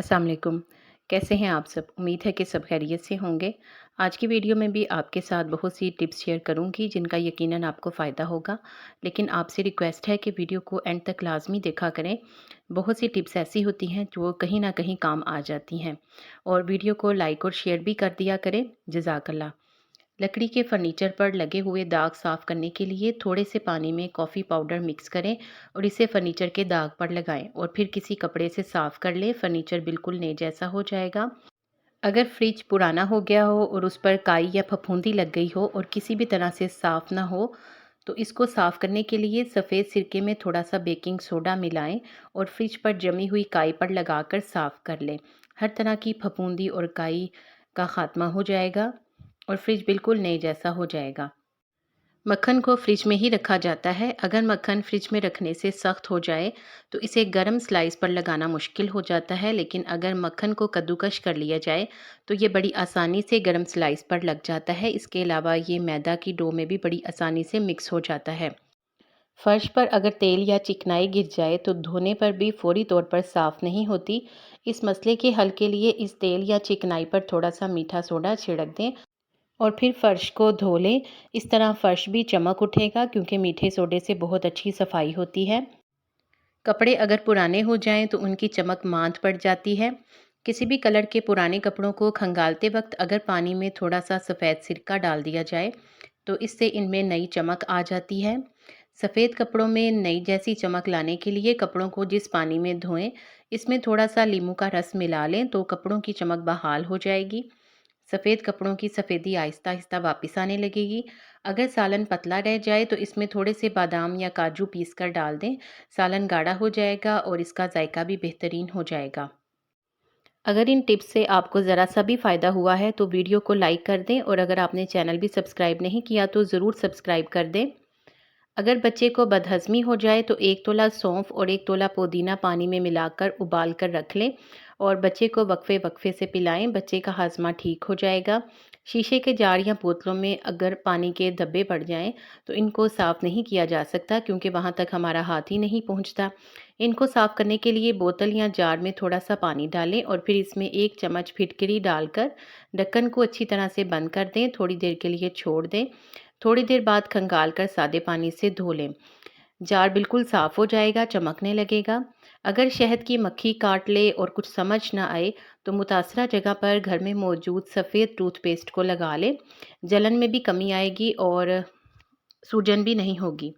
अस्सलाम वालेकुम। कैसे हैं आप सब? उम्मीद है कि सब खैरियत से होंगे। आज की वीडियो में भी आपके साथ बहुत सी टिप्स शेयर करूंगी जिनका यकीनन आपको फ़ायदा होगा। लेकिन आपसे रिक्वेस्ट है कि वीडियो को एंड तक लाज़मी देखा करें। बहुत सी टिप्स ऐसी होती हैं जो कहीं न कहीं काम आ जाती हैं। और वीडियो को लाइक और शेयर भी कर दिया करें। जज़ाकल्लाह। लकड़ी के फर्नीचर पर लगे हुए दाग साफ करने के लिए थोड़े से पानी में कॉफ़ी पाउडर मिक्स करें और इसे फर्नीचर के दाग पर लगाएं और फिर किसी कपड़े से साफ कर लें। फर्नीचर बिल्कुल नए जैसा हो जाएगा। अगर फ्रिज पुराना हो गया हो और उस पर काई या फफूंदी लग गई हो और किसी भी तरह से साफ ना हो, तो इसको साफ करने के लिए सफ़ेद सिरके में थोड़ा सा बेकिंग सोडा मिलाएं और फ्रिज पर जमी हुई काई पर लगाकर साफ कर लें। हर तरह की फफूंदी और काई का खात्मा हो जाएगा और फ्रिज बिल्कुल नए जैसा हो जाएगा। मक्खन को फ्रिज में ही रखा जाता है। अगर मक्खन फ्रिज में रखने से सख्त हो जाए तो इसे गर्म स्लाइस पर लगाना मुश्किल हो जाता है, लेकिन अगर मक्खन को कद्दूकश कर लिया जाए तो ये बड़ी आसानी से गर्म स्लाइस पर लग जाता है। इसके अलावा ये मैदा की डो में भी बड़ी आसानी से मिक्स हो जाता है। फर्श पर अगर तेल या चिकनाई गिर जाए तो धोने पर भी फौरी तौर पर साफ़ नहीं होती। इस मसले के हल के लिए इस तेल या चिकनाई पर थोड़ा सा मीठा सोडा छिड़क दें और फिर फ़र्श को धो लें। इस तरह फ़र्श भी चमक उठेगा क्योंकि मीठे सोडे से बहुत अच्छी सफाई होती है। कपड़े अगर पुराने हो जाएं तो उनकी चमक मांद पड़ जाती है। किसी भी कलर के पुराने कपड़ों को खंगालते वक्त अगर पानी में थोड़ा सा सफ़ेद सिरका डाल दिया जाए तो इससे इनमें नई चमक आ जाती है। सफ़ेद कपड़ों में नई जैसी चमक लाने के लिए कपड़ों को जिस पानी में धोएं, इसमें थोड़ा सा नींबू का रस मिला लें तो कपड़ों की चमक बहाल हो जाएगी। सफ़ेद कपड़ों की सफ़ेदी आहिस्ता आहिस्ता वापस आने लगेगी। अगर सालन पतला रह जाए तो इसमें थोड़े से बादाम या काजू पीस कर डाल दें। सालन गाढ़ा हो जाएगा और इसका जायका भी बेहतरीन हो जाएगा। अगर इन टिप्स से आपको ज़रा सा भी फ़ायदा हुआ है तो वीडियो को लाइक कर दें और अगर आपने चैनल भी सब्सक्राइब नहीं किया तो ज़रूर सब्सक्राइब कर दें। अगर बच्चे को बदहज़मी हो जाए तो 1 तोला सौंफ और 1 तोला पुदीना पानी में मिलाकर उबाल कर रख लें और बच्चे को वक्फे वक्फे से पिलाएं। बच्चे का हाजमा ठीक हो जाएगा। शीशे के जार या बोतलों में अगर पानी के धब्बे पड़ जाएं तो इनको साफ़ नहीं किया जा सकता क्योंकि वहां तक हमारा हाथ ही नहीं पहुंचता। इनको साफ़ करने के लिए बोतल या जार में थोड़ा सा पानी डालें और फिर इसमें 1 चम्मच फिटकरी डालकर ढक्कन को अच्छी तरह से बंद कर दें। थोड़ी देर के लिए छोड़ दें। थोड़ी देर बाद खंगाल कर सादे पानी से धो लें। जार बिल्कुल साफ़ हो जाएगा, चमकने लगेगा। अगर शहद की मक्खी काट ले और कुछ समझ ना आए तो मुतासरा जगह पर घर में मौजूद सफ़ेद टूथपेस्ट को लगा लें। जलन में भी कमी आएगी और सूजन भी नहीं होगी।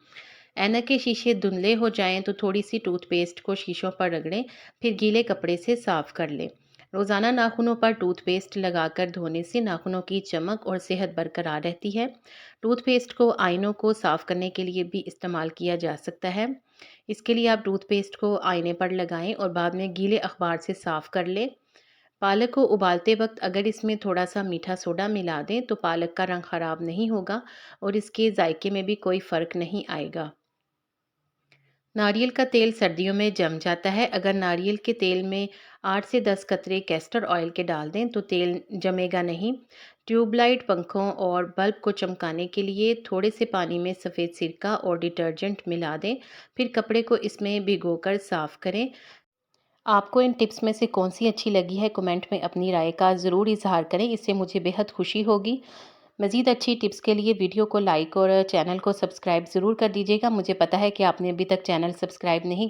ऐनक के शीशे धुंधले हो जाएं तो थोड़ी सी टूथपेस्ट को शीशों पर रगड़ें, फिर गीले कपड़े से साफ़ कर लें। रोज़ाना नाखूनों पर टूथपेस्ट लगाकर धोने से नाखूनों की चमक और सेहत बरकरार रहती है। टूथपेस्ट को आईनों को साफ़ करने के लिए भी इस्तेमाल किया जा सकता है। इसके लिए आप टूथपेस्ट को आईने पर लगाएं और बाद में गीले अखबार से साफ़ कर लें। पालक को उबालते वक्त अगर इसमें थोड़ा सा मीठा सोडा मिला दें तो पालक का रंग ख़राब नहीं होगा और इसके जायके में भी कोई फ़र्क नहीं आएगा। नारियल का तेल सर्दियों में जम जाता है। अगर नारियल के तेल में 8 से 10 कतरे कैस्टर ऑयल के डाल दें तो तेल जमेगा नहीं। ट्यूबलाइट, पंखों और बल्ब को चमकाने के लिए थोड़े से पानी में सफ़ेद सिरका और डिटर्जेंट मिला दें, फिर कपड़े को इसमें भिगोकर साफ़ करें। आपको इन टिप्स में से कौन सी अच्छी लगी है, कमेंट में अपनी राय का ज़रूर इजहार करें, इससे मुझे बेहद खुशी होगी। मज़ीद अच्छी टिप्स के लिए वीडियो को लाइक और चैनल को सब्सक्राइब ज़रूर कर दीजिएगा। मुझे पता है कि आपने अभी तक चैनल सब्सक्राइब नहीं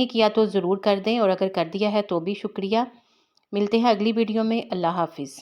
किया तो ज़रूर कर दें और अगर कर दिया है तो भी शुक्रिया। मिलते हैं अगली वीडियो में। अल्लाह हाफ़िज़।